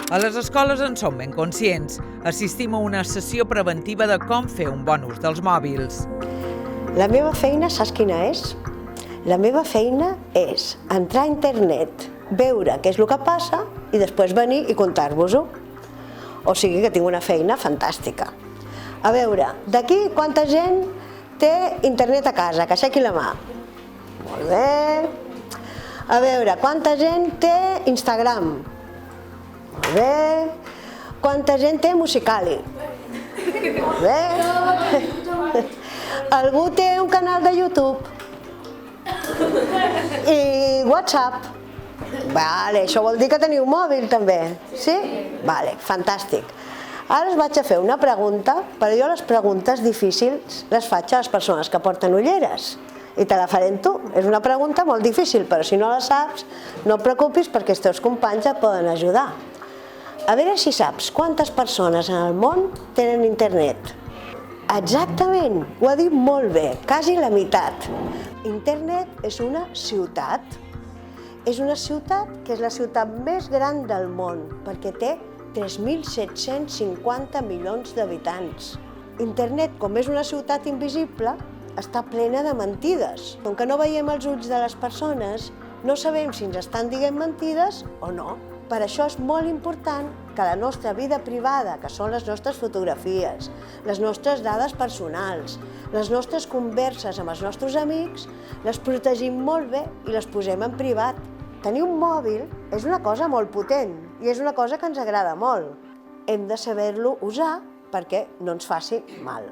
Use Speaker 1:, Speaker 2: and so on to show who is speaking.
Speaker 1: A les escoles en som ben conscients. Assistim a una sessió preventiva de com fer un bon ús dels mòbils.
Speaker 2: La meva feina, saps quina és? La meva feina és entrar a internet, veure què és el que passa i després venir i contar-vos-ho. O sigui que tinc una feina fantàstica. A veure, d'aquí quanta gent té internet a casa? Que aixequi la mà. Molt bé. A veure, quanta gent té Instagram? Molt bé. Quanta gent té Musical.ly? Molt bé. Algú té un canal de YouTube? I WhatsApp? Vale, això vol dir que teniu mòbil també, sí? Vale, fantàstic. Ara us vaig a fer una pregunta, però jo les preguntes difícils les faig a les persones que porten ulleres. I te la faré amb tu. És una pregunta molt difícil, però si no la saps, no et preocupis perquè els teus companys et poden ajudar. A veure si saps quantes persones en el món tenen internet. Exactament, ho ha dit molt bé, quasi la meitat. Internet és una ciutat. És una ciutat que és la ciutat més gran del món, perquè té 3.750 milions d'habitants. Internet, com és una ciutat invisible, està plena de mentides. Com que no veiem els ulls de les persones, no sabem si ens estan dient mentides o no. Per això és molt important que la nostra vida privada, que són les nostres fotografies, les nostres dades personals, les nostres converses amb els nostres amics, les protegim molt bé i les posem en privat. Tenir un mòbil és una cosa molt potent i és una cosa que ens agrada molt. Hem de saber-lo usar perquè no ens faci mal.